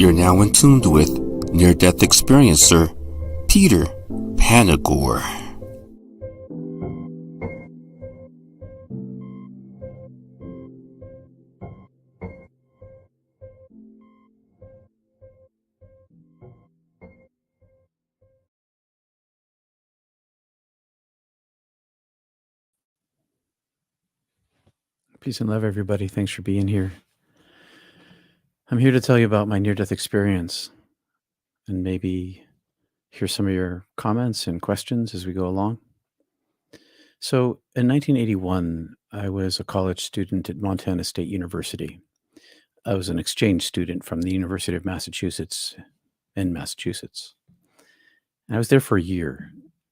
You're now in tuned with near-death experiencer Peter Panagore. Peace and love, everybody. Thanks for being here. I'm here to tell you about my near-death experience and maybe hear some of your comments and questions as we go along. So in 1981, I was a college student at Montana State University. I was an exchange student from the University of Massachusetts in Massachusetts. And I was there for a year.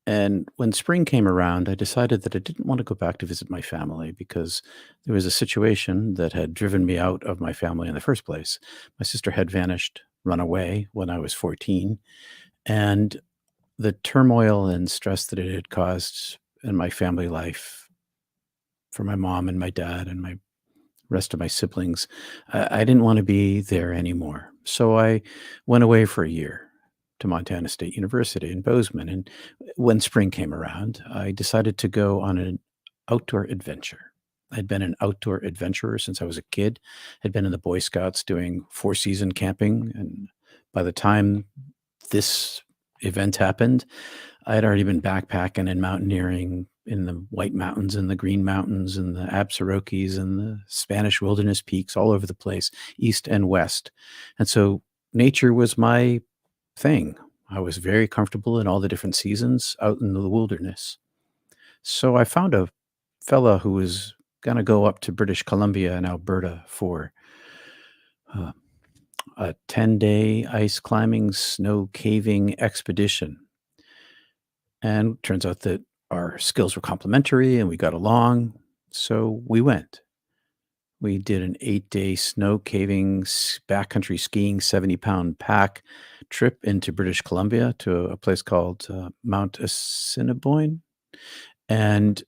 And when spring came around, I decided that I didn't want to go back to visit my family because there was a situation that had driven me out of my family in the first place. My sister had vanished, run away when I was 14, and the turmoil and stress that it had caused in my family life for my mom and my dad and my rest of my siblings, I didn't want to be there anymore. So I went away for a year to Montana State University in Bozeman. And when spring came around, I decided to go on an outdoor adventure. I'd been an outdoor adventurer since I was a kid. I'd been in the Boy Scouts doing 4-season camping. And by the time this event happened, I had already been backpacking and mountaineering in the White Mountains and the Green Mountains and the Absarokies and the Spanish wilderness peaks all over the place, east and west. And so nature was my thing. I was very comfortable in all the different seasons out in the wilderness. So I found a fella who was going to go up to British Columbia and Alberta for uh, a 10-day ice climbing, snow caving expedition. And turns out that our skills were complementary and we got along. So we went. We did an 8-day snow caving, backcountry skiing, 70-pound pack trip into British Columbia to a place called Mount Assiniboine. And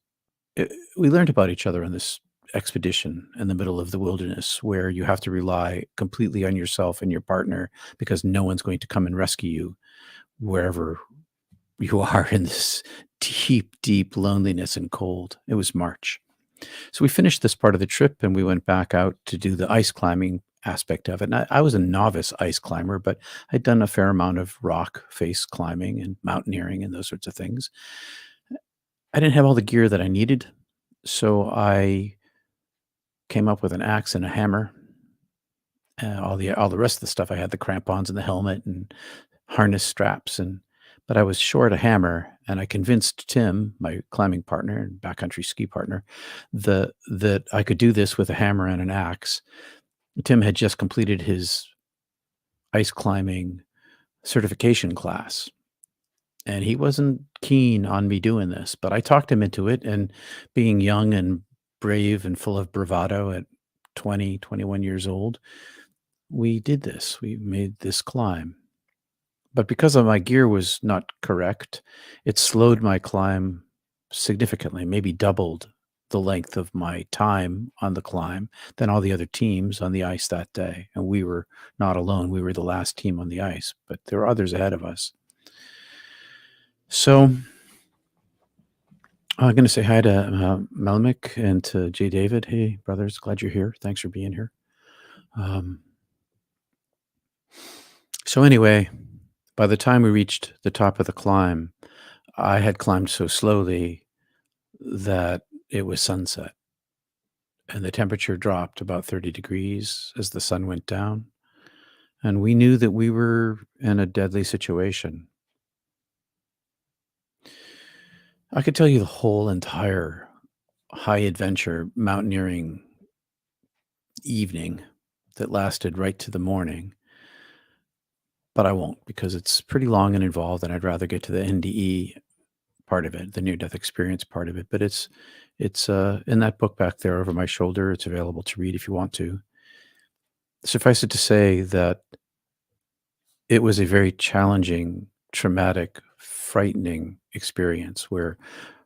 we learned about each other on this expedition in the middle of the wilderness where you have to rely completely on yourself and your partner because no one's going to come and rescue you wherever you are in this deep, deep loneliness and cold. It was March. So we finished this part of the trip and we went back out to do the ice climbing aspect of it. And I was a novice ice climber, but I'd done a fair amount of rock face climbing and mountaineering and those sorts of things. I didn't have all the gear that I needed, so I came up with an axe and a hammer. All the rest of the stuff I had, the crampons and the helmet and harness straps, but I was short a hammer, and I convinced Tim, my climbing partner and backcountry ski partner, that I could do this with a hammer and an axe. Tim had just completed his ice climbing certification class, and he wasn't keen on me doing this, but I talked him into it, and being young and brave and full of bravado at 20, 21 years old, we did this. We made this climb. But because of my gear was not correct, it slowed my climb significantly, maybe doubled the length of my time on the climb than all the other teams on the ice that day. And we were not alone. We were the last team on the ice, but there were others ahead of us. So I'm going to say hi to Melmick and to Jay David. Hey, brothers, glad you're here. Thanks for being here. So anyway, by the time we reached the top of the climb, I had climbed so slowly that it was sunset. And the temperature dropped about 30 degrees as the sun went down. And we knew that we were in a deadly situation. I could tell you the whole entire high adventure mountaineering evening that lasted right to the morning. But I won't because it's pretty long and involved, and I'd rather get to the NDE part of it, the near-death experience part of it. But it's in that book back there over my shoulder. It's available to read if you want to. Suffice it to say that it was a very challenging, traumatic, frightening experience where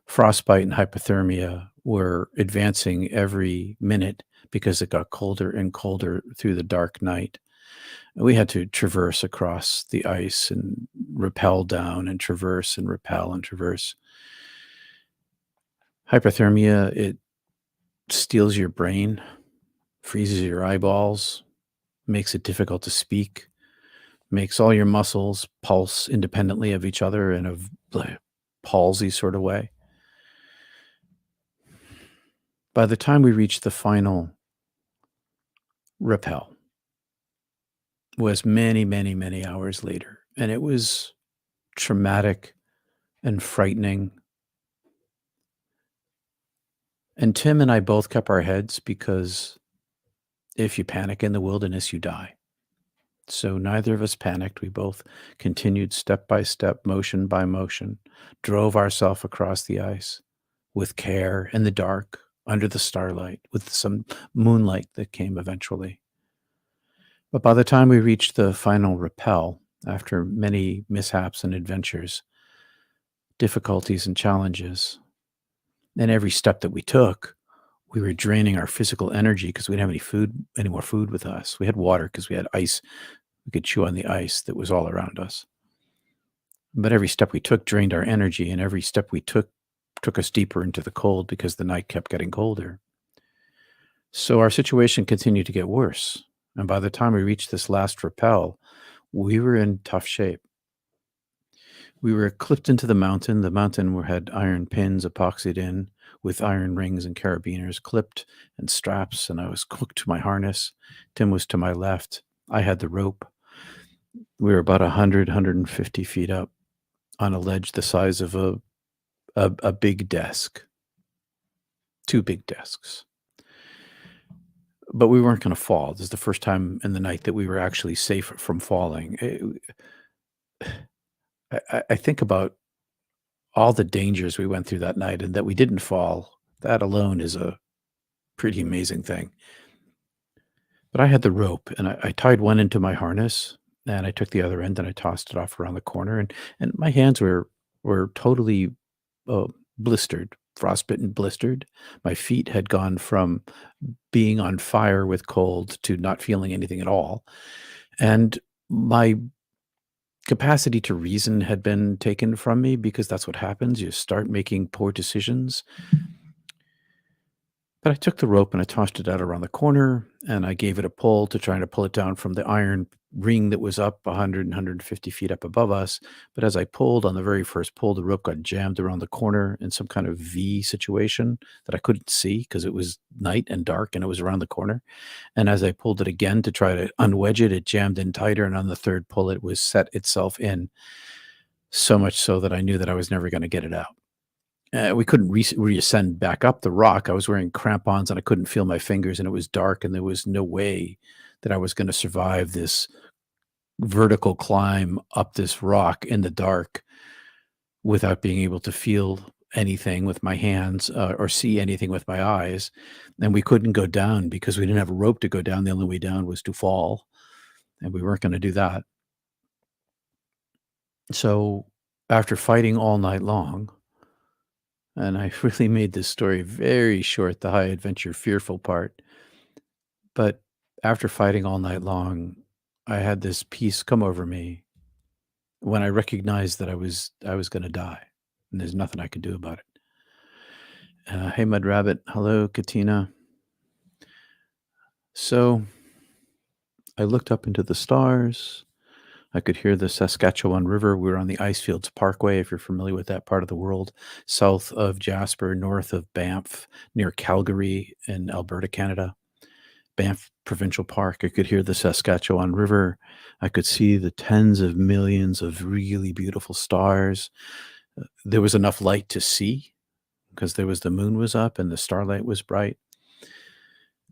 frostbite and hypothermia were advancing every minute because it got colder and colder through the dark night. We had to traverse across the ice and rappel down and traverse and repel and traverse. Hypothermia, it steals your brain, freezes your eyeballs, makes it difficult to speak, makes all your muscles pulse independently of each other in a palsy sort of way. By the time we reached the final rappel, was many, many, many hours later, and it was traumatic and frightening. And Tim and I both kept our heads because if you panic in the wilderness, you die. So neither of us panicked. We both continued step by step, motion by motion, drove ourselves across the ice with care in the dark, under the starlight, with some moonlight that came eventually. But by the time we reached the final rappel, after many mishaps and adventures, difficulties and challenges, and every step that we took, we were draining our physical energy because we didn't have any more food with us. We had water because we had ice. We could chew on the ice that was all around us. But every step we took drained our energy, and every step we took us deeper into the cold because the night kept getting colder. So our situation continued to get worse. And by the time we reached this last rappel, we were in tough shape. We were clipped into the mountain. The mountain had iron pins epoxied in with iron rings and carabiners clipped and straps, and I was hooked to my harness. Tim was to my left. I had the rope. We were about 150 feet up on a ledge the size of a big desk, 2 big desks. But we weren't going to fall. This is the first time in the night that we were actually safe from falling. I think about all the dangers we went through that night and that we didn't fall. That alone is a pretty amazing thing. But I had the rope, and I tied one into my harness, and I took the other end and I tossed it off around the corner, and my hands were totally blistered, frostbitten, blistered. My feet had gone from being on fire with cold to not feeling anything at all, and my capacity to reason had been taken from me because that's what happens. You start making poor decisions. But I took the rope and I tossed it out around the corner, and I gave it a pull to try to pull it down from the iron ring that was up 100, 150 feet up above us. But as I pulled on the very first pull, the rope got jammed around the corner in some kind of V situation that I couldn't see because it was night and dark and it was around the corner. And as I pulled it again to try to unwedge it, it jammed in tighter. And on the third pull, it was set itself in, so much so that I knew that I was never going to get it out. We couldn't reascend back up the rock. I was wearing crampons and I couldn't feel my fingers, and it was dark, and there was no way that I was going to survive this vertical climb up this rock in the dark without being able to feel anything with my hands or see anything with my eyes. And we couldn't go down because we didn't have a rope to go down. The only way down was to fall, and we weren't going to do that. So after fighting all night long, and I really made this story very short, the high adventure fearful part. But after fighting all night long, I had this peace come over me when I recognized that I was going to die, and there's nothing I could do about it. Hey, Mud Rabbit. Hello, Katina. So I looked up into the stars. I could hear the Saskatchewan River. We were on the Icefields Parkway, if you're familiar with that part of the world, south of Jasper, north of Banff, near Calgary in Alberta, Canada. Banff Provincial Park. I could hear the Saskatchewan River. I could see the tens of millions of really beautiful stars. There was enough light to see because the moon was up and the starlight was bright.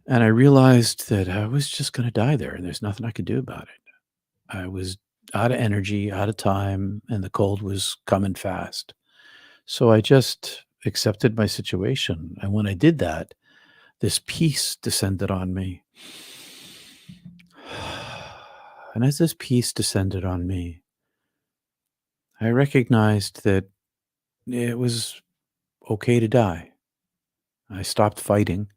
And I realized that I was just going to die there, and there's nothing I could do about it. I was out of energy, out of time, and the cold was coming fast. So I just accepted my situation. And when I did that, this peace descended on me. And as this peace descended on me, I recognized that it was okay to die. I stopped fighting.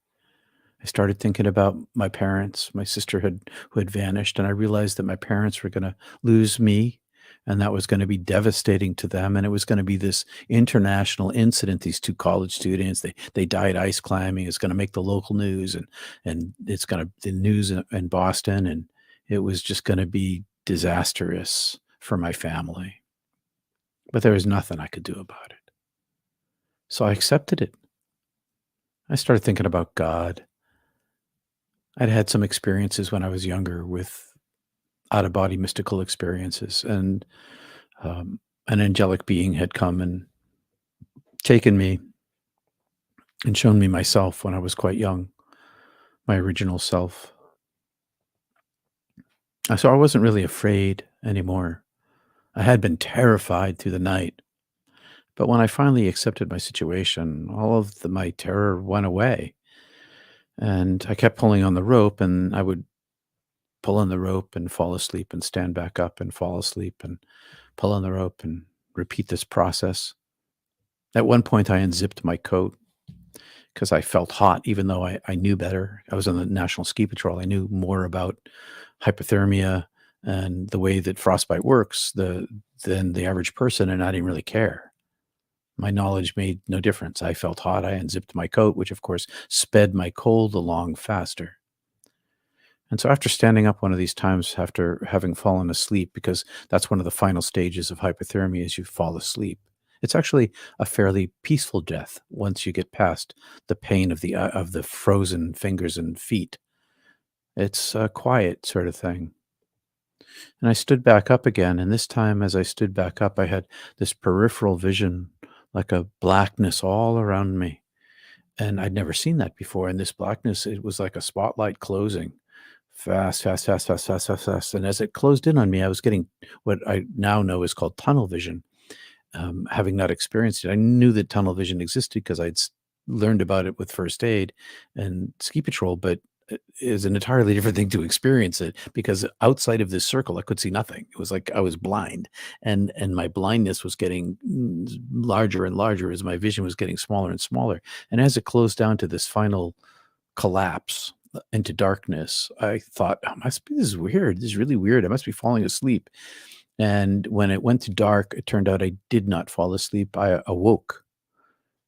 I started thinking about my parents. My sister who had vanished, and I realized that my parents were going to lose me, and that was going to be devastating to them. And it was going to be this international incident. These two college students, they died ice climbing. It's going to make the local news, and it's going to the news in Boston, and it was just going to be disastrous for my family. But there was nothing I could do about it. So I accepted it. I started thinking about God. I'd had some experiences when I was younger with out-of-body mystical experiences, and an angelic being had come and taken me and shown me myself when I was quite young, my original self. So I wasn't really afraid anymore. I had been terrified through the night, but when I finally accepted my situation, all of my terror went away, and I kept pulling on the rope, and I would pull on the rope and fall asleep and stand back up and fall asleep and pull on the rope and repeat this process. At one point, I unzipped my coat because I felt hot, even though I knew better. I was on the National Ski Patrol. I knew more about hypothermia and the way that frostbite works than the average person, and I didn't really care. My knowledge made no difference. I felt hot. I unzipped my coat, which of course sped my cold along faster. And so after standing up one of these times after having fallen asleep, because that's one of the final stages of hypothermia is you fall asleep. It's actually a fairly peaceful death once you get past the pain of the frozen fingers and feet. It's a quiet sort of thing. And I stood back up again, and this time as I stood back up, I had this peripheral vision, like a blackness all around me. And I'd never seen that before. And this blackness, it was like a spotlight closing. Fast, fast, fast, fast, fast, fast, fast. And as it closed in on me, I was getting what I now know is called tunnel vision. Having not experienced it, I knew that tunnel vision existed because I'd learned about it with first aid and ski patrol, but it is an entirely different thing to experience it because outside of this circle, I could see nothing. It was like I was blind, and my blindness was getting larger and larger as my vision was getting smaller and smaller. And as it closed down to this final collapse into darkness, I thought, oh, this is weird. This is really weird. I must be falling asleep. And when it went to dark, it turned out I did not fall asleep. I awoke,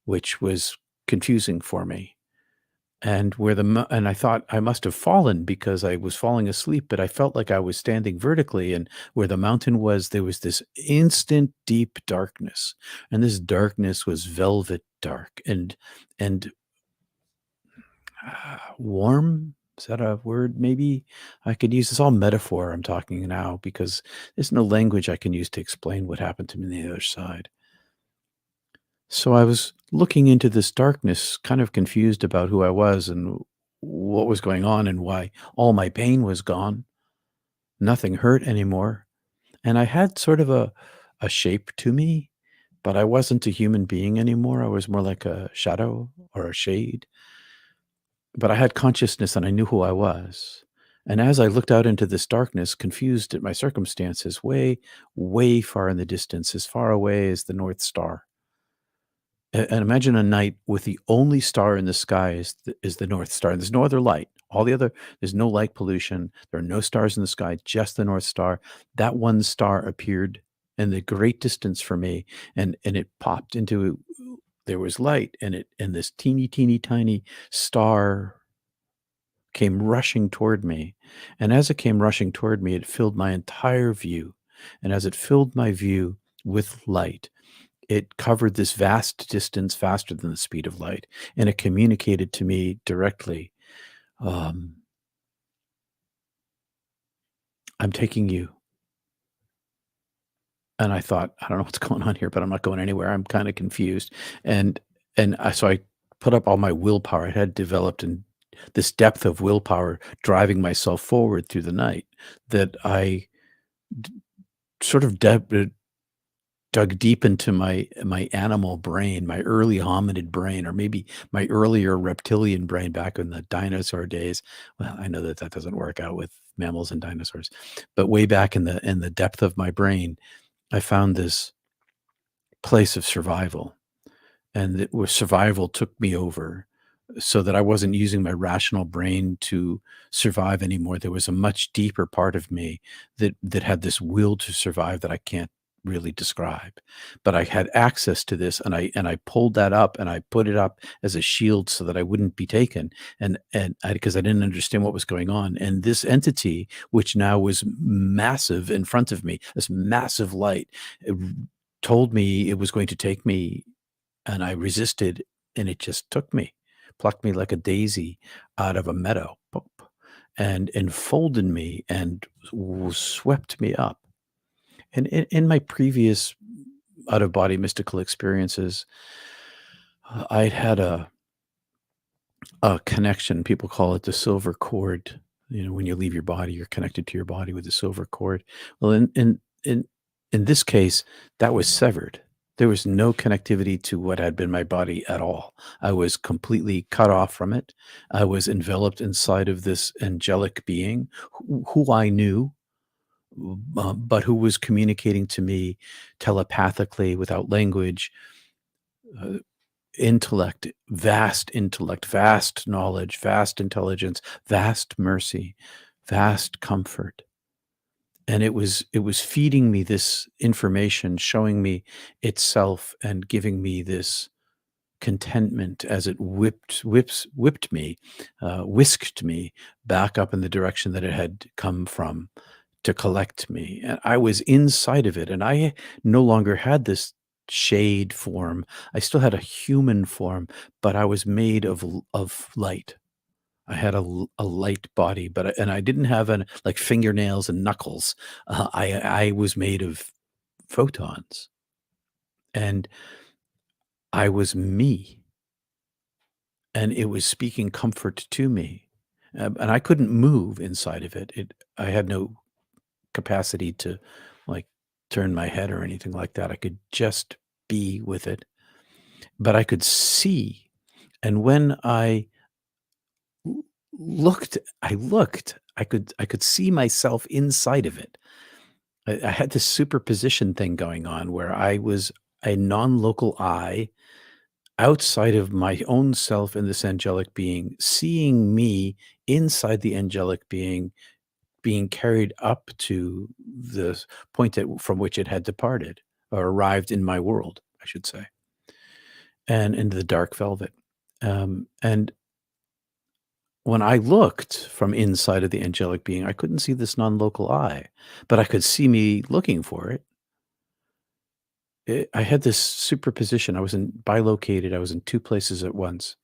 which was confusing for me. And and I thought I must have fallen because I was falling asleep, but I felt like I was standing vertically, and where the mountain was, there was this instant deep darkness, and this darkness was velvet dark and warm. Is that a word? Maybe I could use this all metaphor. I'm talking now because there's no language I can use to explain what happened to me on the other side. So I was looking into this darkness, kind of confused about who I was and what was going on and why all my pain was gone. Nothing hurt anymore. And I had sort of a shape to me, but I wasn't a human being anymore. I was more like a shadow or a shade. But I had consciousness and I knew who I was. And as I looked out into this darkness, confused at my circumstances, way, way far in the distance, as far away as the North Star. And imagine a night with the only star in the sky is the North Star. And there's no other light. There's no light pollution. There are no stars in the sky, just the North Star. That one star appeared in the great distance for me, and it popped into, there was light, and this teeny, teeny, tiny star came rushing toward me. And as it came rushing toward me, it filled my entire view. And as it filled my view with light, it covered this vast distance faster than the speed of light, and it communicated to me directly, um, "I'm taking you." And I thought, "I don't know what's going on here, but I'm not going anywhere. I'm kinda confused." And so I put up all my willpower. I had developed in this depth of willpower driving myself forward through the night that I d sort of dug deep into my animal brain, my early hominid brain, or maybe my earlier reptilian brain back in the dinosaur days. Well, I know that that doesn't work out with mammals and dinosaurs, but way back in the depth of my brain, I found this place of survival, and where survival took me over. so that I wasn't using my rational brain to survive anymore. There was a much deeper part of me that had this will to survive that I can't really describe. But I had access to this, and I pulled that up and I put it up as a shield so that I wouldn't be taken. And because I didn't understand what was going on. And this entity, which now was massive in front of me, this massive light, it told me it was going to take me, and I resisted, and it just took me, plucked me like a daisy out of a meadow, pop, and enfolded me and swept me up. And in my previous out of body mystical experiences, I'd had a connection. People call it the silver cord. When you leave your body, you're connected to your body with the silver cord. Well, in this case, that was severed. There was no connectivity to what had been my body at all. I was completely cut off from it. I was enveloped inside of this angelic being who I knew, but who was communicating to me telepathically without language, uh, intellect, vast knowledge, vast intelligence, vast mercy, vast comfort. And it was feeding me this information, showing me itself and giving me this contentment as it whipped me, whisked me back up in the direction that it had come from to collect me. And I was inside of it, and I no longer had this shade form. I still had a human form, but I was made of light. I had a light body, and I didn't have like fingernails and knuckles. I was made of photons, and I was me, and it was speaking comfort to me, and I couldn't move inside of it. I had no capacity to, like, turn my head or anything like that. I could just be with it, but I could see. And when I looked, I could see myself inside of it. I had this superposition thing going on where I was a non-local I outside of my own self in this angelic being, seeing me inside the angelic being carried up to the point from which it had departed, or arrived in my world, I should say, and into the dark velvet. And when I looked from inside of the angelic being, I couldn't see this non-local I, but I could see me looking for it. I had this superposition. I was bilocated. I was in two places at once.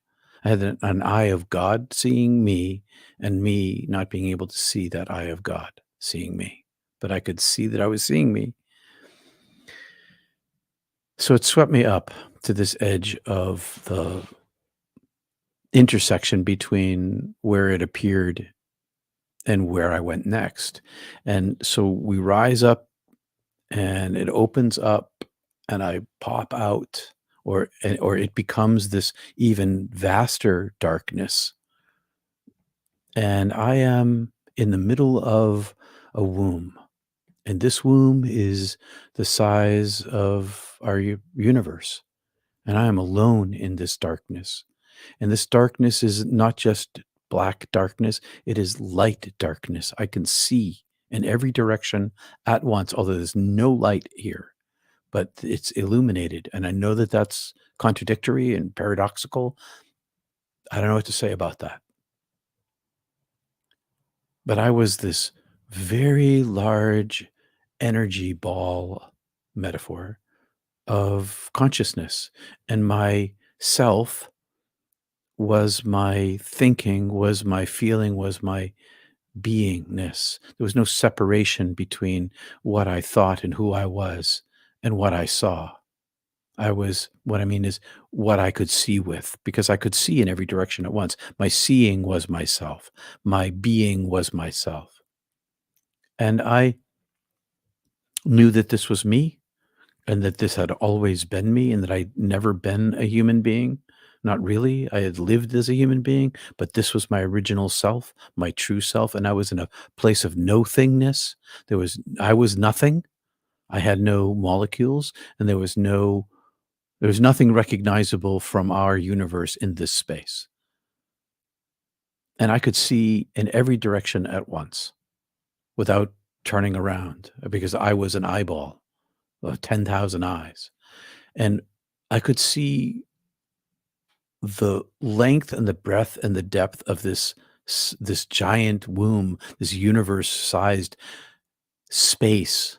I had an eye of God seeing me, and me not being able to see that eye of God seeing me, but I could see that I was seeing me. So it swept me up to this edge of the intersection between where it appeared and where I went next. And so we rise up, and it opens up, and I pop out, or it becomes this even vaster darkness. And I am in the middle of a womb. And this womb is the size of our universe. And I am alone in this darkness. And this darkness is not just black darkness, it is light darkness. I can see in every direction at once, although there's no light here, but it's illuminated. And I know that that's contradictory and paradoxical. I don't know what to say about that. But I was this very large energy ball metaphor of consciousness, and my self was my thinking, was my feeling, was my beingness. There was no separation between what I thought and who I was and what I saw. What I mean is what I could see with, because I could see in every direction at once. My seeing was myself. My being was myself. And I knew that this was me, and that this had always been me, and that I'd never been a human being. Not really. I had lived as a human being, but this was my original self, my true self, and I was in a place of no thingness. I was nothing. I had no molecules, and there was nothing recognizable from our universe in this space. And I could see in every direction at once without turning around because I was an eyeball of 10,000 eyes. And I could see the length and the breadth and the depth of this giant womb, this universe-sized space.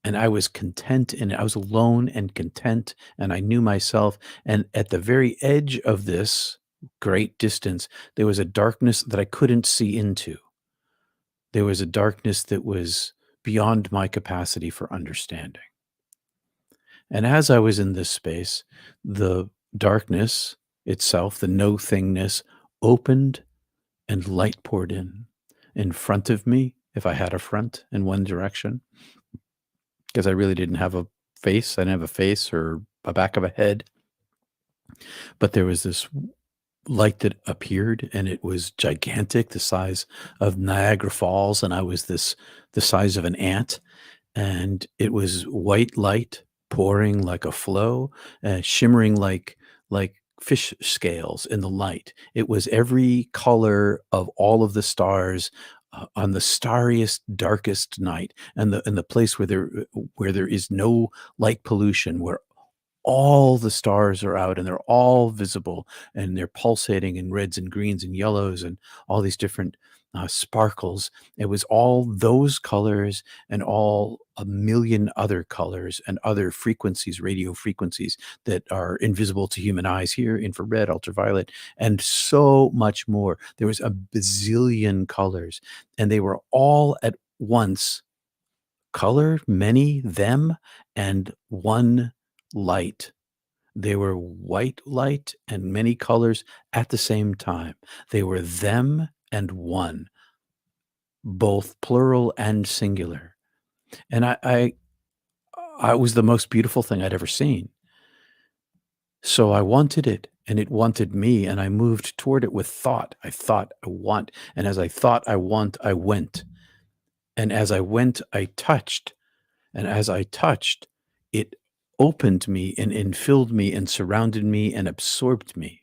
And I was content and I was alone and content and I knew myself. And at the very edge of this great distance, there was a darkness that I couldn't see into. There was a darkness that was beyond my capacity for understanding. And as I was in this space, the darkness itself, the no thingness, opened and light poured in front of me, if I had a front in one direction, because I really didn't have a face. I didn't have a face or a back of a head, but there was this light that appeared and it was gigantic, the size of Niagara Falls. And I was the size of an ant. And it was white light pouring like a flow, shimmering like fish scales in the light. It was every color of all of the stars on the starriest, darkest night, and the place where there is no light pollution, where all the stars are out and they're all visible and they're pulsating in reds and greens and yellows and all these different sparkles. It was all those colors and all a million other colors and other frequencies, radio frequencies that are invisible to human eyes here, infrared, ultraviolet, and so much more. There was a bazillion colors and they were all at once color, many, them, and one light. They were white light and many colors at the same time. They were them and one, both plural and singular. And I was the most beautiful thing I'd ever seen. So I wanted it and it wanted me, and I moved toward it with thought. I thought, I want. And as I thought, I want, I went. And as I went, I touched. And as I touched, it opened me and infilled me and surrounded me and absorbed me.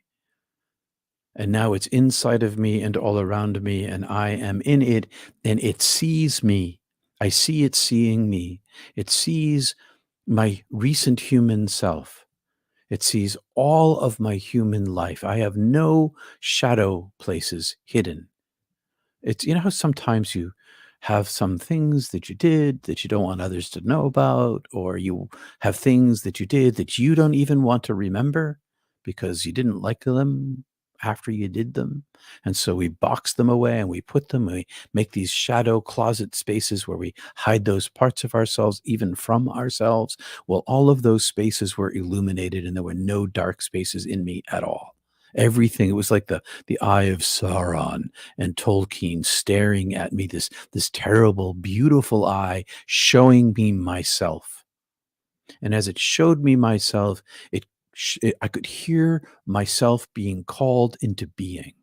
And now it's inside of me and all around me, and I am in it, and it sees me. I see it seeing me. It sees my recent human self. It sees all of my human life. I have no shadow places hidden. It's, you know how sometimes you have some things that you did that you don't want others to know about, or you have things that you did that you don't even want to remember because you didn't like them after you did them. And so we box them away and we put them, and we make these shadow closet spaces where we hide those parts of ourselves, even from ourselves. Well, all of those spaces were illuminated and there were no dark spaces in me at all. Everything, it was like the eye of Sauron and Tolkien staring at me, this terrible, beautiful eye showing me myself. And as it showed me myself, I could hear myself being called into being.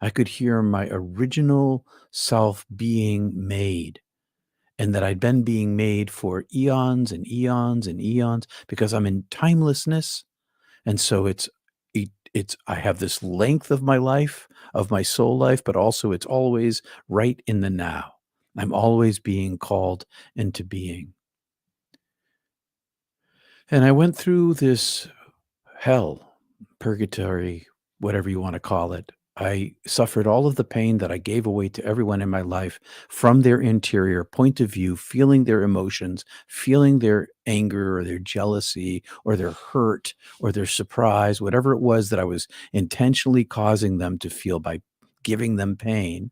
I could hear my original self being made, and that I'd been being made for eons and eons and eons because I'm in timelessness. And so it's I have this length of my life, of my soul life, but also it's always right in the now. I'm always being called into being. And I went through this hell, purgatory, whatever you want to call it. I suffered all of the pain that I gave away to everyone in my life from their interior point of view, feeling their emotions, feeling their anger or their jealousy or their hurt or their surprise, whatever it was that I was intentionally causing them to feel by giving them pain.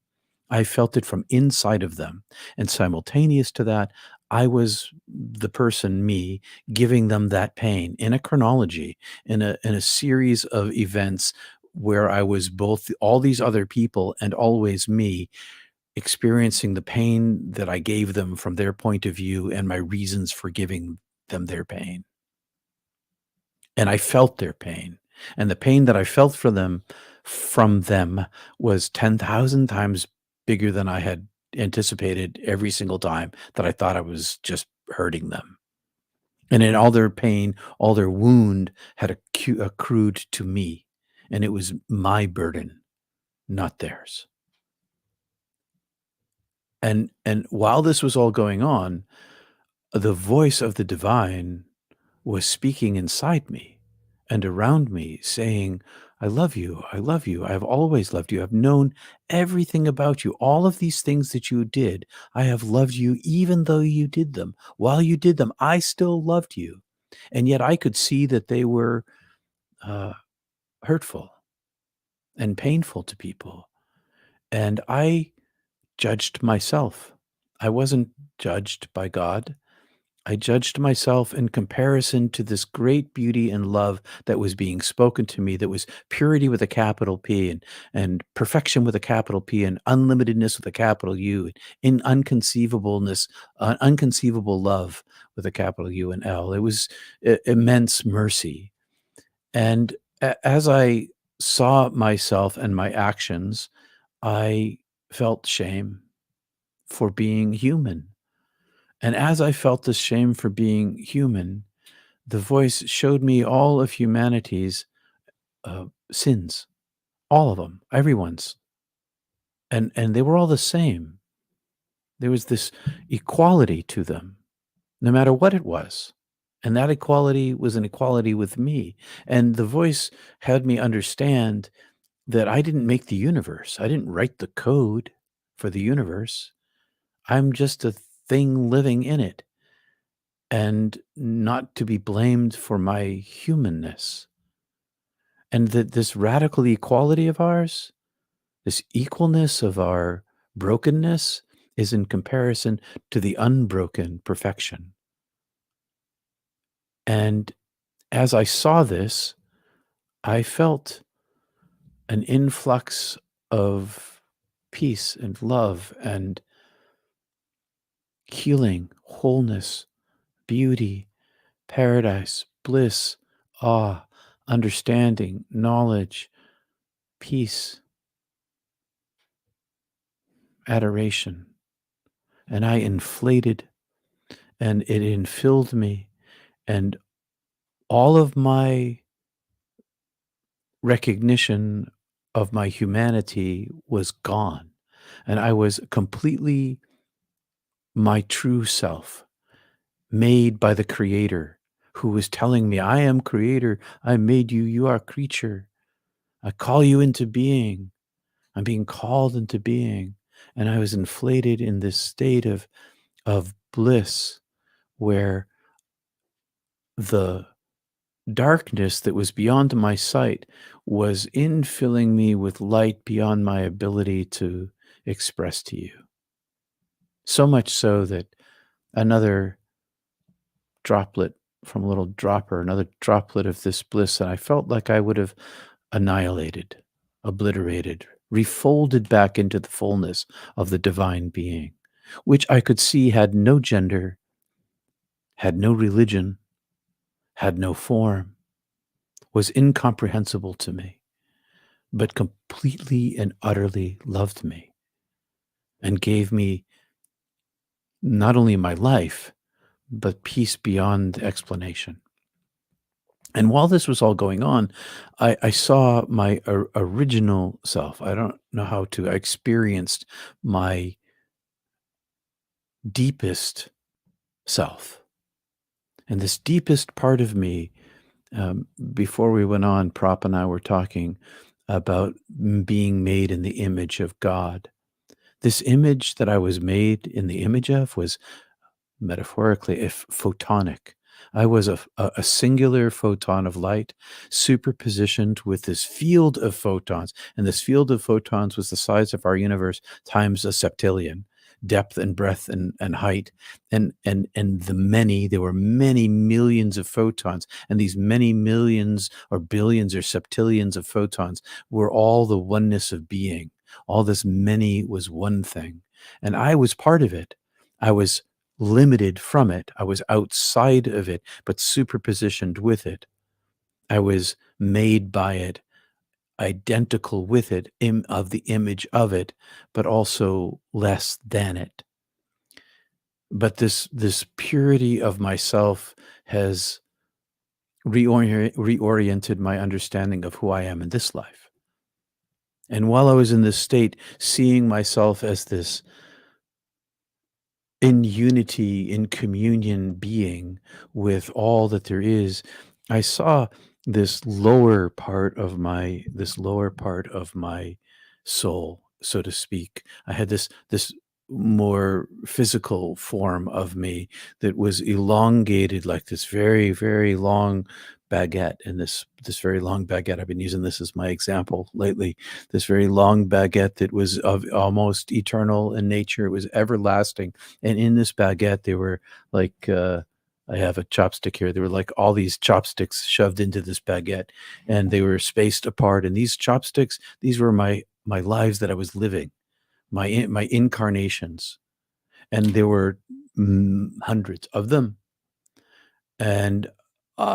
I felt it from inside of them. And simultaneous to that, I was the person, me, giving them that pain in a chronology, in a series of events where I was both all these other people and always me, experiencing the pain that I gave them from their point of view and my reasons for giving them their pain. And I felt their pain. And the pain that I felt from them was 10,000 times bigger than I had anticipated every single time that I thought I was just hurting them. And in all their pain, all their wound had accrued to me, and it was my burden. not theirs. And while this was all going on, the voice of the divine was speaking inside me and around me, saying, I love you. I love you. I have always loved you. I've known everything about you. All of these things that you did, I have loved you even though you did them. While you did them, I still loved you. And yet I could see that they were hurtful and painful to people. And I judged myself. I wasn't judged by God. I judged myself in comparison to this great beauty and love that was being spoken to me, that was purity with a capital P and perfection with a capital P and unlimitedness with a capital U, in unconceivableness, unconceivable love with a capital U and L. It was immense mercy. And as I saw myself and my actions, I felt shame for being human. And as I felt this shame for being human, the voice showed me all of humanity's sins, all of them, everyone's. And they were all the same. There was this equality to them, no matter what it was. And that equality was an equality with me. And the voice had me understand that I didn't make the universe. I didn't write the code for the universe. I'm just a thing living in it, and not to be blamed for my humanness. And that this radical equality of ours, this equalness of our brokenness, is in comparison to the unbroken perfection. And as I saw this, I felt an influx of peace and love and healing, wholeness, beauty, paradise, bliss, awe, understanding, knowledge, peace, adoration. And I inflated, and it infilled me, and all of my recognition of my humanity was gone. And I was completely my true self, made by the Creator, who was telling me, I am Creator, I made you, you are creature. I call you into being. I'm being called into being. And I was inflated in this state of bliss, where the darkness that was beyond my sight was infilling me with light beyond my ability to express to you. So much so that another droplet from a little dropper, another droplet of this bliss, and I felt like I would have annihilated, obliterated, refolded back into the fullness of the divine being, which I could see had no gender, had no religion, had no form, was incomprehensible to me, but completely and utterly loved me and gave me not only my life, but peace beyond explanation. And while this was all going on, I saw my original self. I don't know how to, I experienced my deepest self. And this deepest part of me, before we went on, Prop and I were talking about being made in the image of God. This image that I was made in the image of was metaphorically, if photonic. I was a singular photon of light superpositioned with this field of photons. And this field of photons was the size of our universe times a septillion, depth and breadth and height. And there were many millions of photons. And these many millions or billions or septillions of photons were all the oneness of being. All this many was one thing. And I was part of it. I was limited from it. I was outside of it, but superpositioned with it. I was made by it, identical with it, of the image of it, but also less than it. But this purity of myself has reoriented my understanding of who I am in this life. And while I was in this state, seeing myself as this in unity, in communion being with all that there is, I saw this lower part of my soul, so to speak. I had this more physical form of me that was elongated like this very, very long baguette. And this very long baguette, I've been using this as my example lately, this very long baguette that was of almost eternal in nature. It was everlasting. And in this baguette, they were like, I have a chopstick here. There were like all these chopsticks shoved into this baguette, and they were spaced apart. And these chopsticks, these were my lives that I was living, my incarnations, and there were hundreds of them, and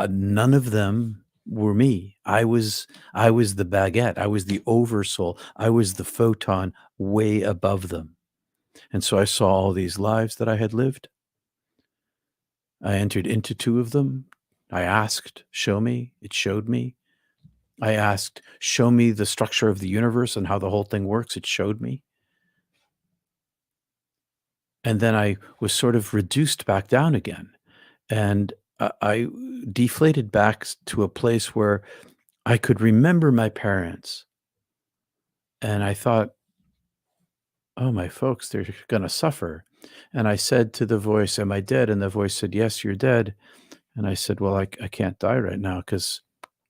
none of them were me. I was the baguette. I was the oversoul. I was the photon way above them. And so I saw all these lives that I had lived. I entered into two of them. I asked, show me. It showed me. I asked, show me the structure of the universe and how the whole thing works. It showed me. And then I was sort of reduced back down again. And I deflated back to a place where I could remember my parents. And I thought, oh, my folks, they're going to suffer. And I said to the voice, am I dead? And the voice said, yes, you're dead. And I said, well, I can't die right now because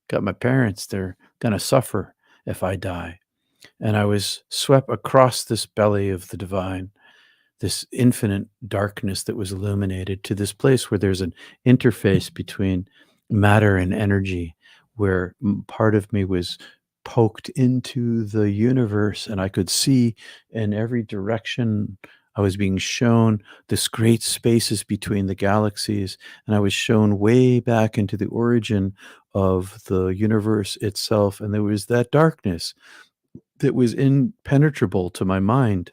got my parents. They're going to suffer if I die. And I was swept across this belly of the divine, this infinite darkness that was illuminated, to this place where there's an interface between matter and energy, where part of me was poked into the universe, and I could see in every direction. I was being shown this great spaces between the galaxies, and I was shown way back into the origin of the universe itself. And there was that darkness that was impenetrable to my mind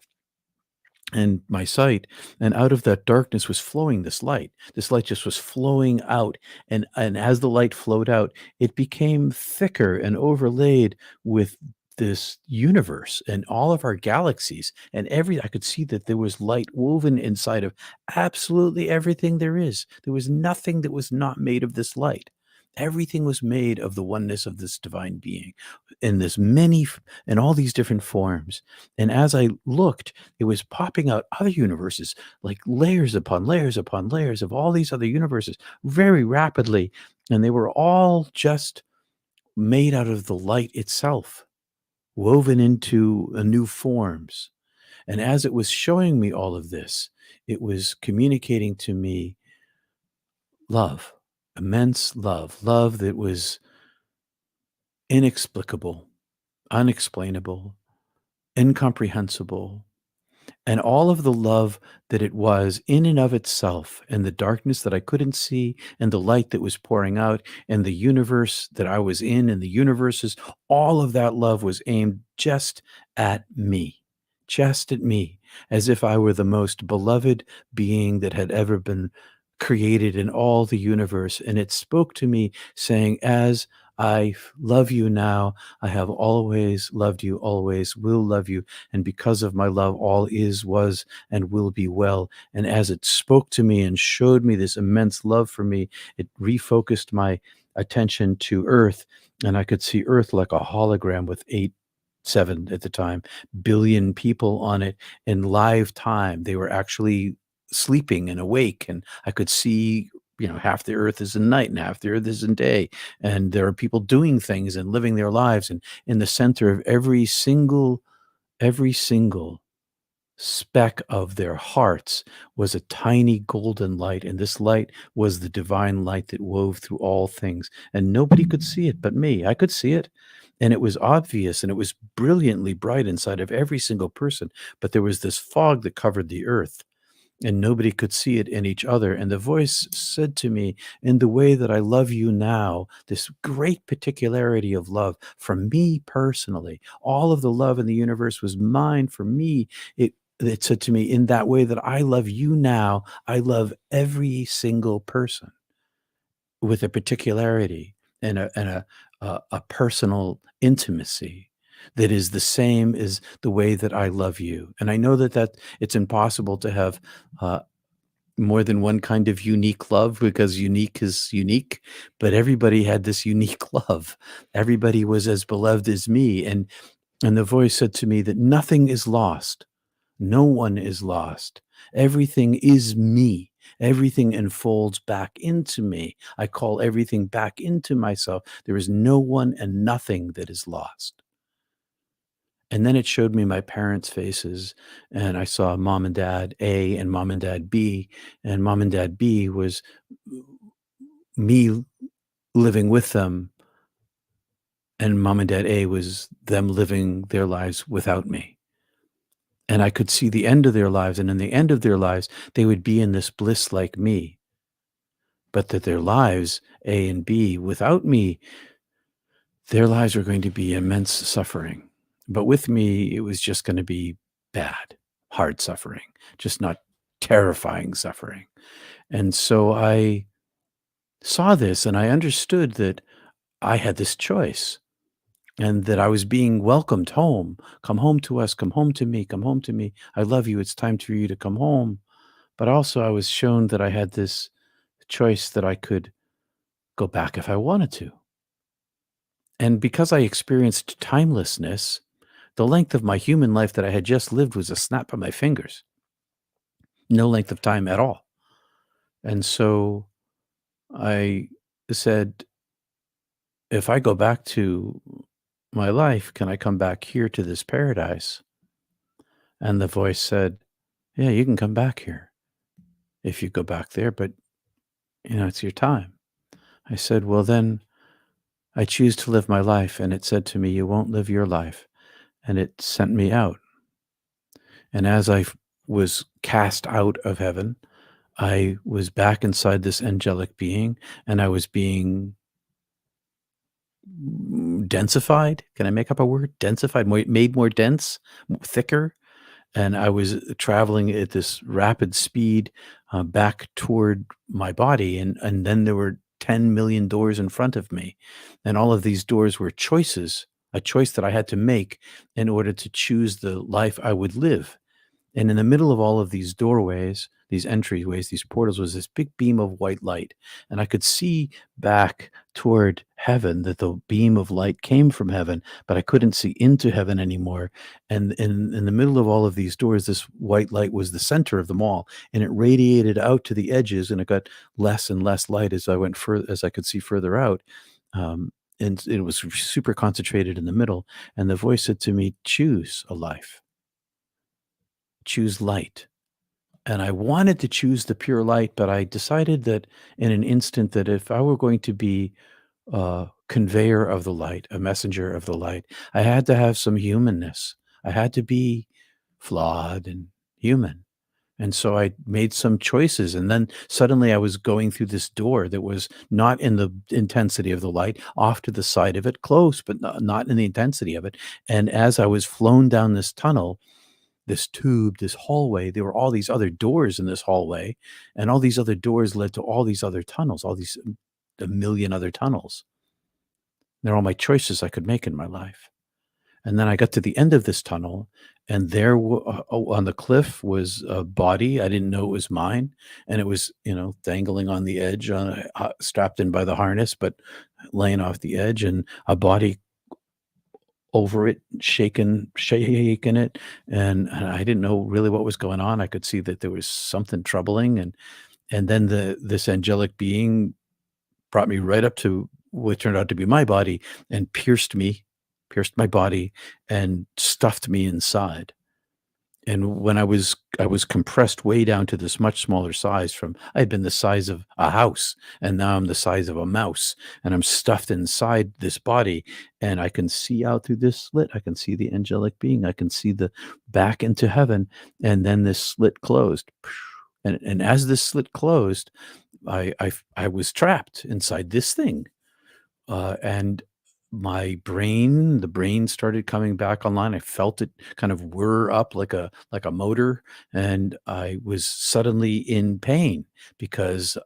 and my sight, and out of that darkness was flowing this light. This light just was flowing out, and as the light flowed out, it became thicker and overlaid with this universe and all of our galaxies, and every I could see that there was light woven inside of absolutely everything there is. There was nothing that was not made of this light. Everything was made of the oneness of this divine being in this in all these different forms. And as I looked, it was popping out other universes, like layers upon layers upon layers of all these other universes very rapidly. And they were all just made out of the light itself, woven into new forms. And as it was showing me all of this, it was communicating to me love, immense love that was inexplicable, unexplainable, incomprehensible, and all of the love that it was in and of itself, and the darkness that I couldn't see, and the light that was pouring out, and the universe that I was in, and the universes, all of that love was aimed just at me, as if I were the most beloved being that had ever been created in all the universe. And it spoke to me saying, as I love you now, I have always loved you, always will love you. And because of my love, all is, was, and will be well. And as it spoke to me and showed me this immense love for me, it refocused my attention to Earth. And I could see Earth like a hologram with 7 at the time, billion people on it in live time. They were actually sleeping and awake. And I could see, half the earth is in night and half the earth is in day. And there are people doing things and living their lives. And in the center of every single speck of their hearts was a tiny golden light. And this light was the divine light that wove through all things. And nobody could see it but me. I could see it. And it was obvious, and it was brilliantly bright inside of every single person. But there was this fog that covered the earth, and nobody could see it in each other. And the voice said to me, in the way that I love you now, this great particularity of love from me personally, all of the love in the universe was mine for me. It said to me, in that way that I love you now, I love every single person with a particularity and a personal intimacy. that is the same as the way that I love you. And I know that it's impossible to have uh, more than one kind of unique love, because unique is unique, but everybody had this unique love. Everybody was as beloved as me. And the voice said to me that nothing is lost. No one is lost. Everything is me. Everything unfolds back into me. I call everything back into myself. There is no one and nothing that is lost. And then it showed me my parents' faces, and I saw mom and dad A and mom and dad B, and mom and dad B was me living with them, and mom and dad A was them living their lives without me. And I could see the end of their lives, and in the end of their lives, they would be in this bliss like me, but that their lives, A and B, without me, their lives were going to be immense suffering. But with me, it was just going to be bad, hard suffering, just not terrifying suffering. And so I saw this and I understood that I had this choice, and that I was being welcomed home. Come home to us, come home to me, come home to me. I love you. It's time for you to come home. But also, I was shown that I had this choice that I could go back if I wanted to. And because I experienced timelessness, the length of my human life that I had just lived was a snap of my fingers, no length of time at all. And so I said, if I go back to my life, can I come back here to this paradise? And the voice said, yeah, you can come back here if you go back there, but it's your time. I said, well, then I choose to live my life. And it said to me, you won't live your life. And it sent me out. And as I was cast out of heaven, I was back inside this angelic being, and I was being densified. Can I make up a word? Densified, made more dense, thicker. And I was traveling at this rapid speed back toward my body. And then there were 10 million doors in front of me. And all of these doors were choices, a choice that I had to make in order to choose the life I would live. And in the middle of all of these doorways, these entryways, these portals, was this big beam of white light. And I could see back toward heaven, that the beam of light came from heaven, but I couldn't see into heaven anymore. And in the middle of all of these doors, this white light was the center of them all. And it radiated out to the edges, and it got less and less light as I went further, as I could see further out. And it was super concentrated in the middle. And the voice said to me, choose a life. Choose light. And I wanted to choose the pure light, but I decided that in an instant that if I were going to be a conveyor of the light, a messenger of the light, I had to have some humanness. I had to be flawed and human. And so I made some choices. And then suddenly I was going through this door that was not in the intensity of the light, off to the side of it, close, but not in the intensity of it. And as I was flown down this tunnel, this tube, this hallway, there were all these other doors in this hallway, and all these other doors led to all these other tunnels, all these a million other tunnels. They're all my choices I could make in my life. And then I got to the end of this tunnel, and there on the cliff was a body. I didn't know it was mine, and it was dangling on the edge, strapped in by the harness, but laying off the edge, and a body over it, shaking it. And I didn't know really what was going on. I could see that there was something troubling. And then this angelic being brought me right up to what turned out to be my body, and pierced my body, and stuffed me inside. And when I was compressed way down to this much smaller size, from I had been the size of a house, and now I'm the size of a mouse, and I'm stuffed inside this body, and I can see out through this slit. I can see the angelic being. I can see the back into heaven. And then this slit closed. And as this slit closed, I was trapped inside this thing. And the brain started coming back online. I felt it kind of whir up like a motor, and I was suddenly in pain because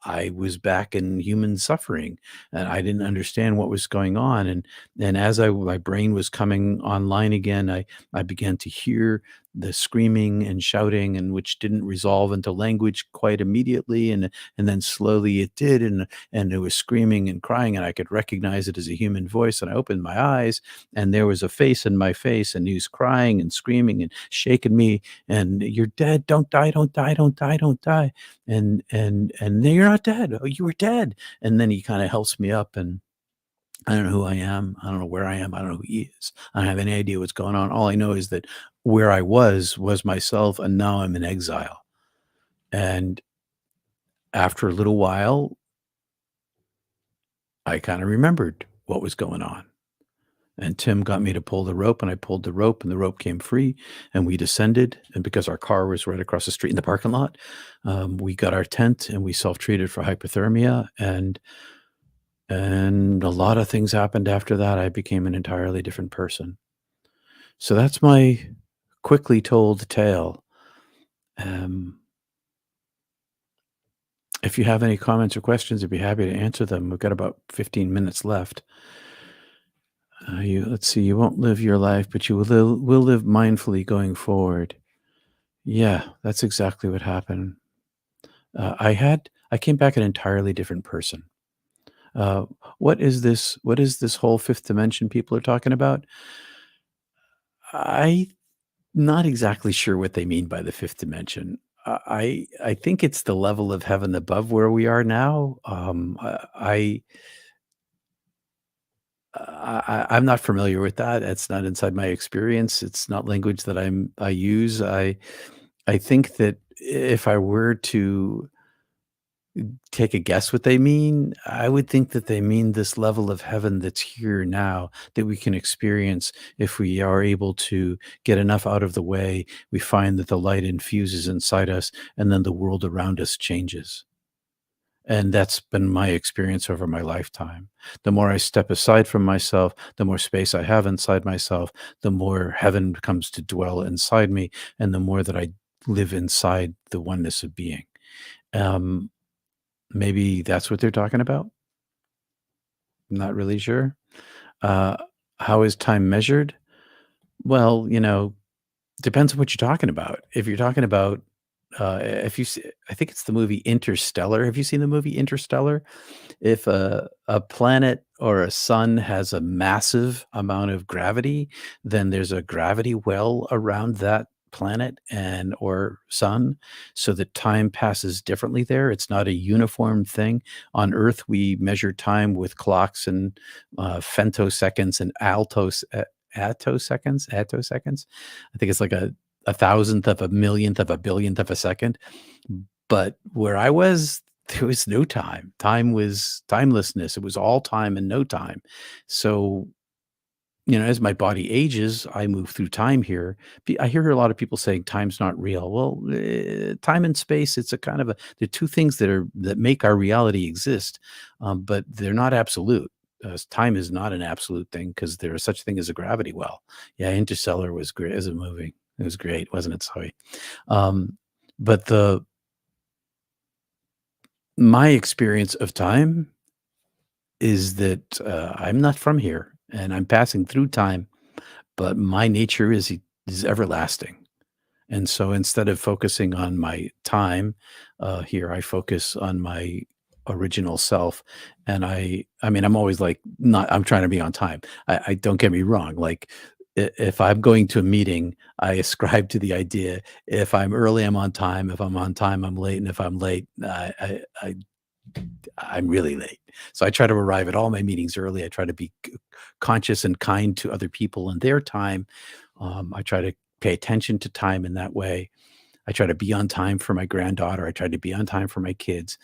I was back in human suffering, and I didn't understand what was going on. And as my brain was coming online again, I began to hear the screaming and shouting, and which didn't resolve into language quite immediately, and then slowly it did, and it was screaming and crying, and I could recognize it as a human voice. And I opened my eyes, and there was a face in my face, and he was crying and screaming and shaking me, and "You're dead! Don't die! Don't die! Don't die! Don't die!" And "No, you're not dead. Oh, you were dead." And then he kind of helps me up, and I don't know who I am. I don't know where I am. I don't know who he is. I don't have any idea what's going on. All I know is that where I was myself, and now I'm in exile. And after a little while, I kind of remembered what was going on. And Tim got me to pull the rope, and I pulled the rope, and the rope came free, and we descended. And because our car was right across the street in the parking lot, we got our tent, and we self-treated for hypothermia. And a lot of things happened after that. I became an entirely different person. So that's my quickly told tale. Um, if you have any comments or questions, I'd be happy to answer them. We've got about 15 minutes left. Let's see. You won't live your life, but you will live mindfully going forward. Yeah, that's exactly what happened. I came back an entirely different person. Uh, what is this? What is this whole fifth dimension people are talking about? I'm not exactly sure what they mean by the fifth dimension. I think it's the level of heaven above where we are now. I'm not familiar with that. It's not inside my experience. It's not language that I use. I think that if I were to take a guess what they mean, I would think that they mean this level of heaven that's here now that we can experience if we are able to get enough out of the way. We find that the light infuses inside us, and then the world around us changes. And that's been my experience over my lifetime. The more I step aside from myself, the more space I have inside myself, the more heaven comes to dwell inside me, and the more that I live inside the oneness of being. Um, Maybe that's what they're talking about. I'm not really sure. Uh, how is time measured? Well, depends on what you're talking about. If you're talking about, if you see, I think it's the movie Interstellar. Have you seen the movie Interstellar? If a planet or a sun has a massive amount of gravity, then there's a gravity well around that planet and or sun, so that time passes differently there. It's not a uniform thing. On Earth, we measure time with clocks and femtoseconds and attoseconds. I think it's like a thousandth of a millionth of a billionth of a second. But where I was, there was no time. Time was timelessness. It was all time and no time. So, as my body ages, I move through time here. I hear a lot of people saying time's not real. Well, time and space, it's a kind of they're two things that make our reality exist, but they're not absolute. Time is not an absolute thing because there is such a thing as a gravity well. Yeah, Interstellar was great as a movie. It was great, wasn't it? Sorry. But my experience of time is that I'm not from here, and I'm passing through time, but my nature is everlasting. And so instead of focusing on my time here, I focus on my original self. And I mean, I'm always like, not, I'm trying to be on time. I don't get me wrong. Like if I'm going to a meeting, I ascribe to the idea, if I'm early, I'm on time. If I'm on time, I'm late. And if I'm late, I'm really late. So I try to arrive at all my meetings early. I try to be conscious and kind to other people and their time. I try to pay attention to time in that way. I try to be on time for my granddaughter. I try to be on time for my kids.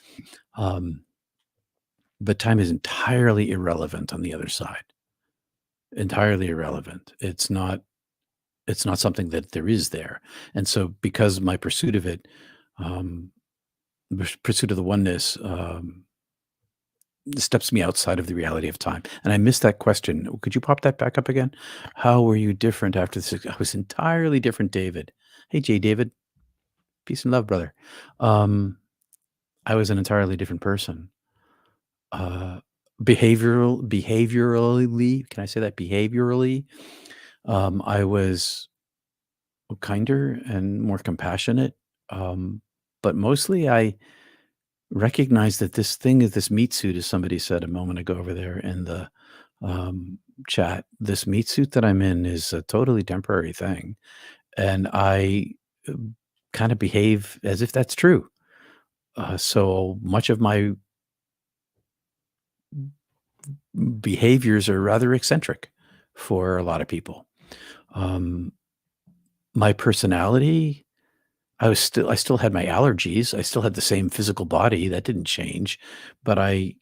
But time is entirely irrelevant on the other side. Entirely irrelevant. It's not something that there is there. And so because my pursuit of it, pursuit of the oneness, steps me outside of the reality of time. And I missed that question. Could you pop that back up again? How were you different after this? I was entirely different, David. Hey, Jay, David. Peace and love, brother. I was an entirely different person. Uh, behaviorally, can I say that? Behaviorally, I was kinder and more compassionate. Um, but mostly I recognized that this meat suit, as somebody said a moment ago over there in the um, chat, this meat suit that I'm in is a totally temporary thing. And I kind of behave as if that's true. So much of my behaviors are rather eccentric for a lot of people. Um, my personality, I still had my allergies. I still had the same physical body. That didn't change, but I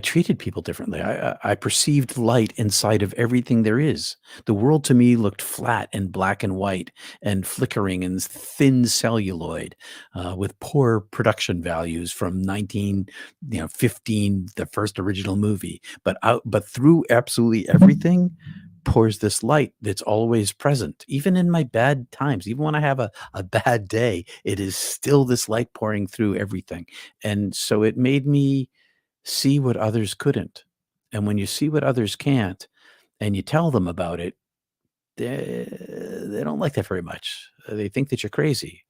treated people differently. I perceived light inside of everything there is. The world to me looked flat and black and white and flickering and thin celluloid, with poor production values from 15, the first original movie. But through absolutely everything pours this light that's always present, even in my bad times. Even when I have a bad day, it is still this light pouring through everything. And so it made me see what others couldn't. And when you see what others can't and you tell them about it, they don't like that very much. They think that you're crazy.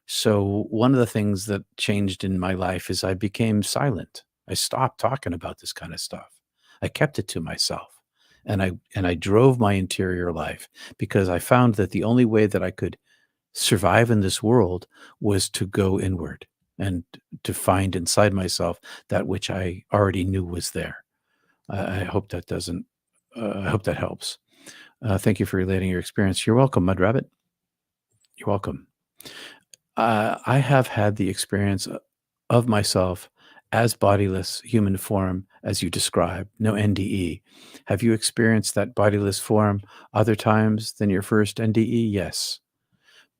So one of the things that changed in my life is I became silent. I stopped talking about this kind of stuff. I kept it to myself. And I drove my interior life because I found that the only way that I could survive in this world was to go inward and to find inside myself that which I already knew was there. I hope that doesn't. I hope that helps. Thank you for relating your experience. You're welcome, Mud Rabbit. You're welcome. I have had the experience of myself as bodiless human form, as you describe, no NDE. Have you experienced that bodiless form other times than your first NDE? Yes.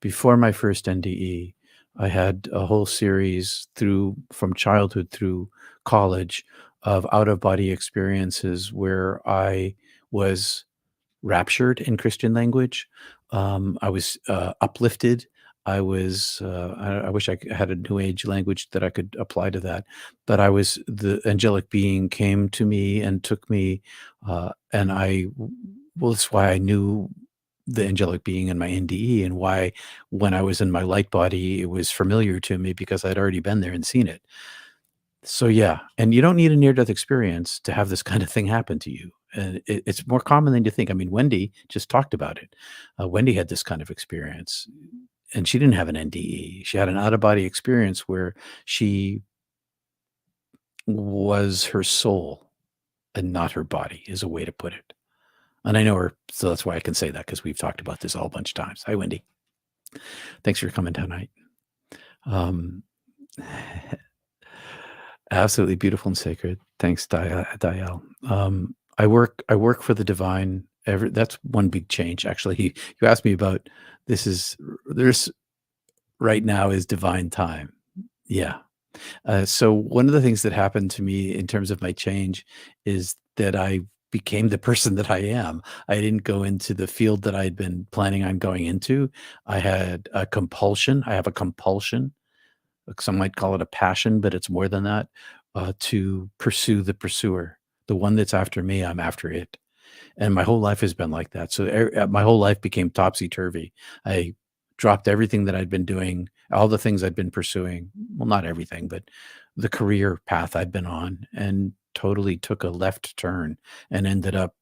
Before my first NDE, I had a whole series from childhood through college of out of body experiences where I was raptured in Christian language. I was uplifted. I wish had a new age language that I could apply to that, but the angelic being came to me and took me, well, that's why I knew the angelic being in my NDE, and why when I was in my light body, it was familiar to me because I'd already been there and seen it. So yeah, and you don't need a near death experience to have this kind of thing happen to you. And it's more common than you think. I mean, Wendy just talked about it. Wendy had this kind of experience, and she didn't have an NDE. She had an out of body experience where she was her soul and not her body, is a way to put it. And I know her, so that's why I can say that, because we've talked about this a whole bunch of times. Hi, Wendy. Thanks for coming tonight. Um, Absolutely beautiful and sacred. Thanks, Dial. I work for the divine. That's one big change. Actually, you asked me about there's right now is divine time. Yeah. So one of the things that happened to me in terms of my change is that I became the person that I am. I didn't go into the field that I'd been planning on going into. I had a compulsion. I have a compulsion. Some might call it a passion, but it's more than that, to pursue the pursuer. The one that's after me, I'm after it. And my whole life has been like that. So my whole life became topsy-turvy. I dropped everything that I'd been doing, all the things I'd been pursuing. Well, not everything, but the career path I'd been on, and totally took a left turn and ended up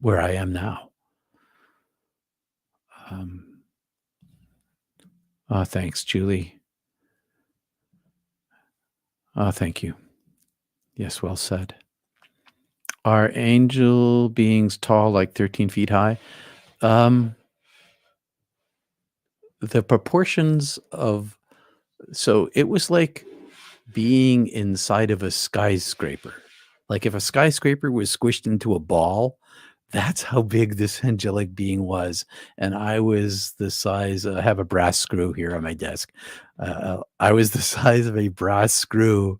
where I am now. Thanks, Julie. Thank you. Yes, well said. Are angel beings tall, like 13 feet high? The proportions of so it was like being inside of a skyscraper. Like if a skyscraper was squished into a ball, that's how big this angelic being was. And I was the size, I have a brass screw here on my desk. I was the size of a brass screw,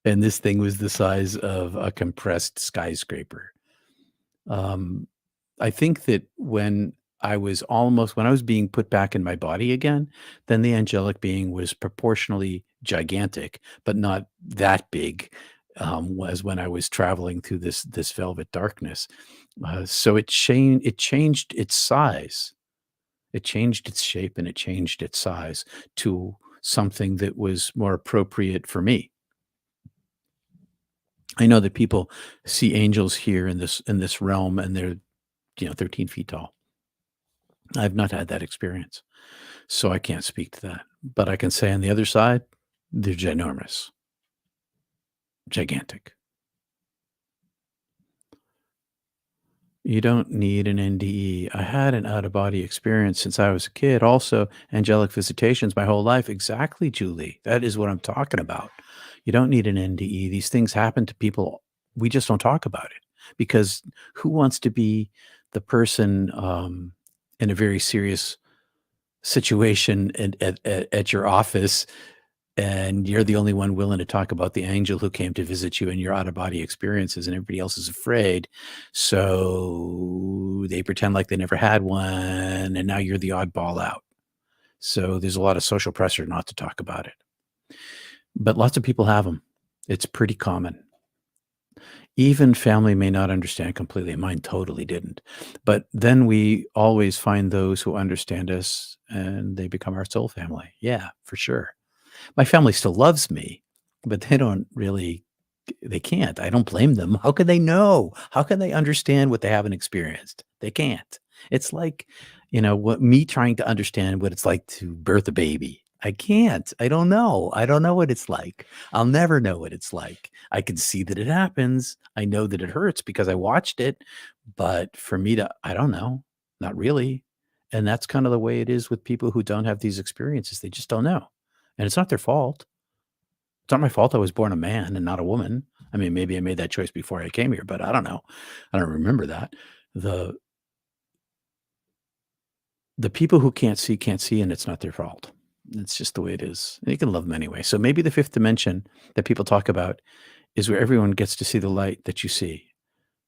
and this thing was the size of a compressed skyscraper. Um, I think that when I was almost when I was being put back in my body again, then the angelic being was proportionally gigantic, but not that big, was when I was traveling through this velvet darkness. So it changed its size. It changed its shape and it changed its size to something that was more appropriate for me. I know that people see angels here in this realm and they're 13 feet tall. I've not had that experience. So I can't speak to that. But I can say on the other side, they're ginormous, gigantic. You don't need an NDE. I had an out of body experience since I was a kid. Also, angelic visitations my whole life. Exactly, Julie. That is what I'm talking about. You don't need an NDE. These things happen to people. We just don't talk about it because who wants to be the person in a very serious situation at your office and you're the only one willing to talk about the angel who came to visit you and your out of body experiences and everybody else is afraid, so they pretend like they never had one and now you're the oddball out. So there's a lot of social pressure not to talk about it, but lots of people have them. It's pretty common. Even family may not understand completely. Mine totally didn't, but then we always find those who understand us and they become our soul family. Yeah, for sure. My family still loves me, but they can't. I don't blame them. How could they know? How can they understand what they haven't experienced? They can't. It's like, what me trying to understand what it's like to birth a baby. I can't. I don't know. I don't know what it's like. I'll never know what it's like. I can see that it happens. I know that it hurts because I watched it, but for me I don't know. Not really. And that's kind of the way it is with people who don't have these experiences. They just don't know. And it's not their fault. It's not my fault I was born a man and not a woman. I mean, maybe I made that choice before I came here, but I don't know. I don't remember that. The the people who can't see, and it's not their fault. It's just the way it is. And you can love them anyway. So maybe the fifth dimension that people talk about is where everyone gets to see the light that you see.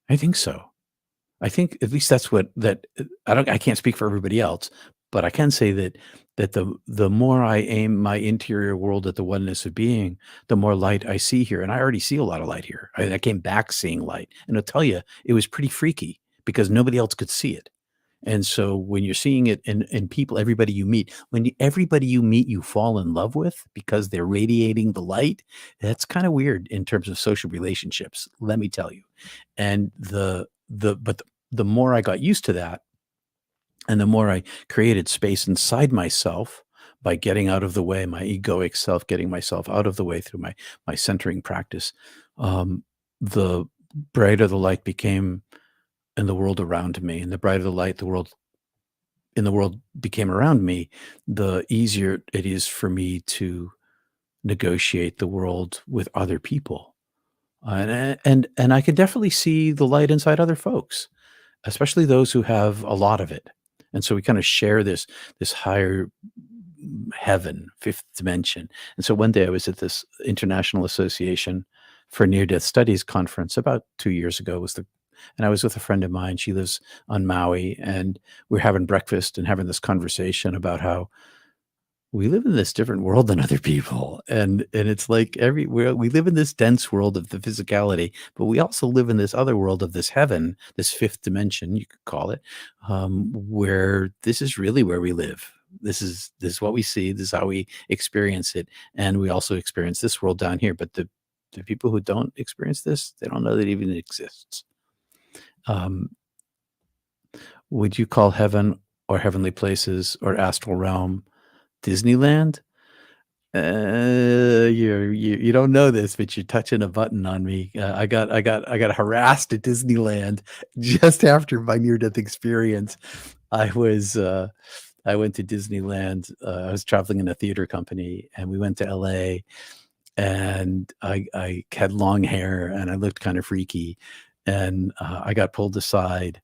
I think so. I think at least that's what that I can't speak for everybody else, but I can say that the more I aim my interior world at the oneness of being, the more light I see here. And I already see a lot of light here. I came back seeing light. And I'll tell you, it was pretty freaky because nobody else could see it. And so when you're seeing it in people, everybody you meet, everybody you meet, you fall in love with because they're radiating the light. That's kind of weird in terms of social relationships, let me tell you. And the more I got used to that, and the more I created space inside myself by getting out of the way, my egoic self, getting myself out of the way through my centering practice, the brighter the light became in the world around me, and the brighter the light the world became around me, the easier it is for me to negotiate the world with other people. And I can definitely see the light inside other folks, especially those who have a lot of it. And so we kind of share this higher heaven, fifth dimension. And so one day I was at this International Association for Near Death Studies conference about 2 years ago and I was with a friend of mine. She lives on Maui, and we're having breakfast and having this conversation about how we live in this different world than other people. And it's like everywhere we live in this dense world of the physicality, but we also live in this other world of this heaven, this fifth dimension, you could call it, where this is really where we live. This is what we see. This is how we experience it. And we also experience this world down here. But the people who don't experience this, they don't know that it even exists. Um, would you call heaven or heavenly places or astral realm Disneyland? You don't know this, but you're touching a button on me. I got harassed at Disneyland just after my near-death experience. I went to Disneyland. I was traveling in a theater company, and we went to LA. And I had long hair, and I looked kind of freaky, and I got pulled aside.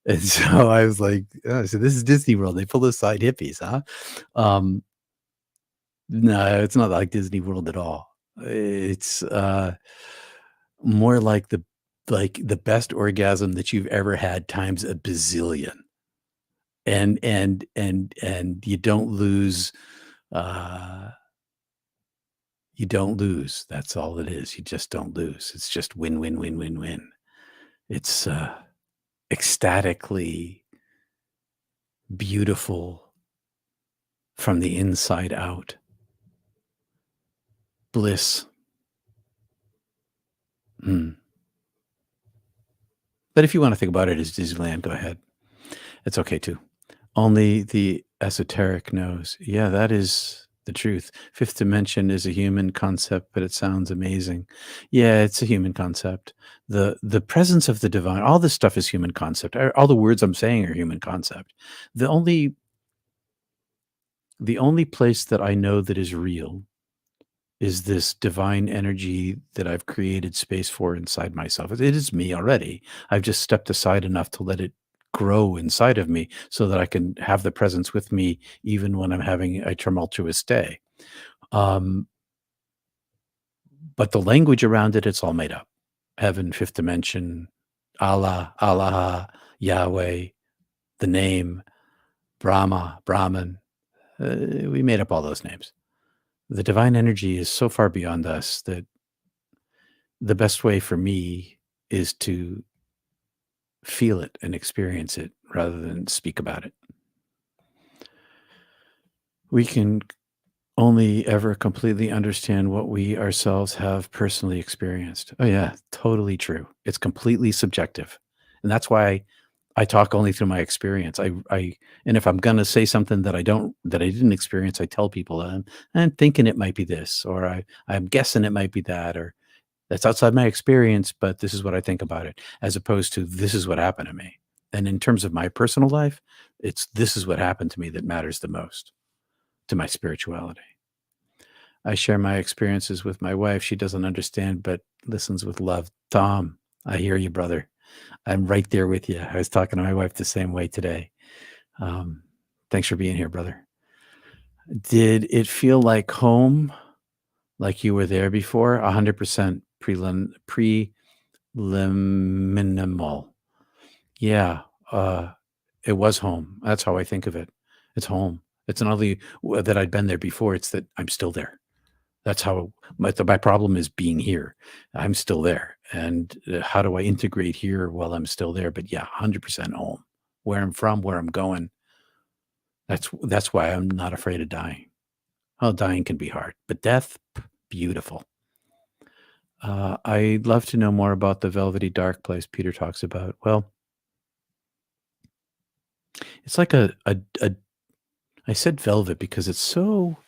And so I was like, "Oh, so this is Disney World. They pull aside hippies, huh?" Um, No, it's not like Disney World at all. It's, more like the best orgasm that you've ever had times a bazillion. and you don't lose. You don't lose. That's all it is. You just don't lose. It's just win, win, win, win, win. It's ecstatically beautiful from the inside out. Bliss. But if you want to think about it as Disneyland, go ahead. It's okay too. Only the esoteric knows. Yeah, that is the truth. Fifth dimension is a human concept, but it sounds amazing. Yeah, it's a human concept. The presence of the divine, all this stuff is human concept. All the words I'm saying are human concept. The only place that I know that is real is this divine energy that I've created space for inside myself. It is me already. I've just stepped aside enough to let it grow inside of me so that I can have the presence with me even when I'm having a tumultuous day. But the language around it, it's all made up. Heaven, fifth dimension, Allah, Allah, Yahweh, the name, Brahma, Brahman. We made up all those names. The divine energy is so far beyond us that the best way for me is to feel it and experience it rather than speak about it. We can only ever completely understand what we ourselves have personally experienced. Oh yeah, totally true. It's completely subjective. And that's why I talk only through my experience. And if I'm going to say something that I didn't experience, I tell people I'm thinking it might be this, or I'm guessing it might be that, or that's outside my experience, but this is what I think about it, as opposed to this is what happened to me. And in terms of my personal life, this is what happened to me that matters the most to my spirituality. I share my experiences with my wife. She doesn't understand, but listens with love. Tom, I hear you, brother. I'm right there with you. I was talking to my wife the same way today. Thanks for being here, brother. Did it feel like home, like you were there before? 100% preliminal. Yeah, it was home. That's how I think of it. It's home. It's not only that I'd been there before, it's that I'm still there. That's how my problem is being here. I'm still there. And how do I integrate here while I'm still there? But yeah, 100% home. Where I'm from, where I'm going. That's why I'm not afraid of dying. Oh, dying can be hard, but death, beautiful. I'd love to know more about the velvety dark place Peter talks about. Well, it's like I said velvet because it's so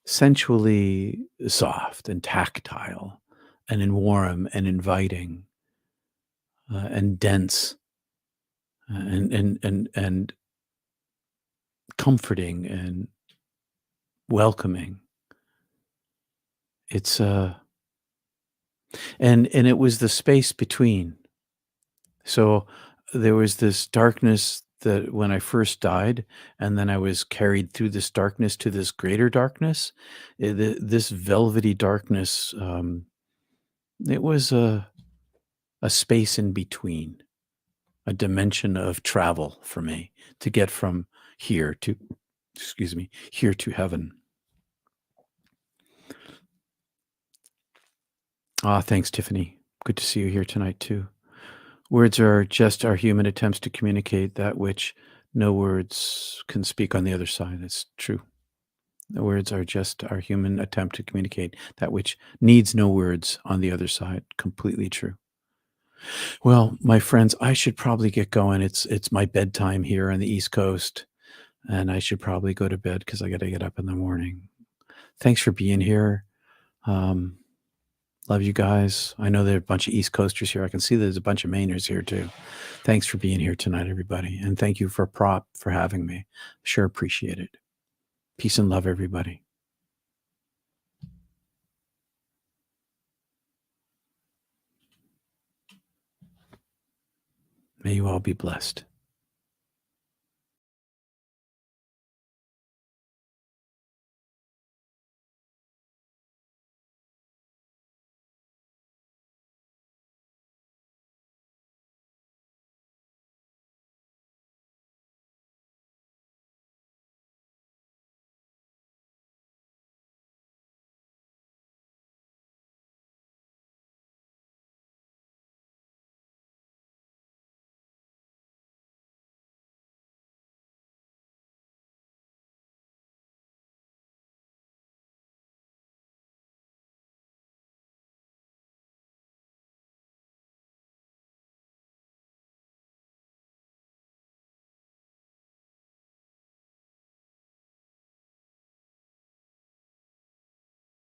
sensually soft and tactile and warm and inviting and dense and comforting and welcoming. It's and it was the space between. So there was this darkness that when I first died, and then I was carried through this darkness to this greater darkness. This velvety darkness, it was a space in between, a dimension of travel for me to get from here to, here to heaven. Thanks, Tiffany. Good to see you here tonight too. Words are just our human attempts to communicate that which no words can speak on the other side. That's true. The words are just our human attempt to communicate that which needs no words on the other side. Completely true. Well, my friends, I should probably get going. It's my bedtime here on the East Coast, and I should probably go to bed because I got to get up in the morning. Thanks for being here. Love you guys. I know there are a bunch of East Coasters here. I can see there's a bunch of Mainers here too. Thanks for being here tonight, everybody. And thank you for Prop for having me. Sure appreciate it. Peace and love, everybody. May you all be blessed.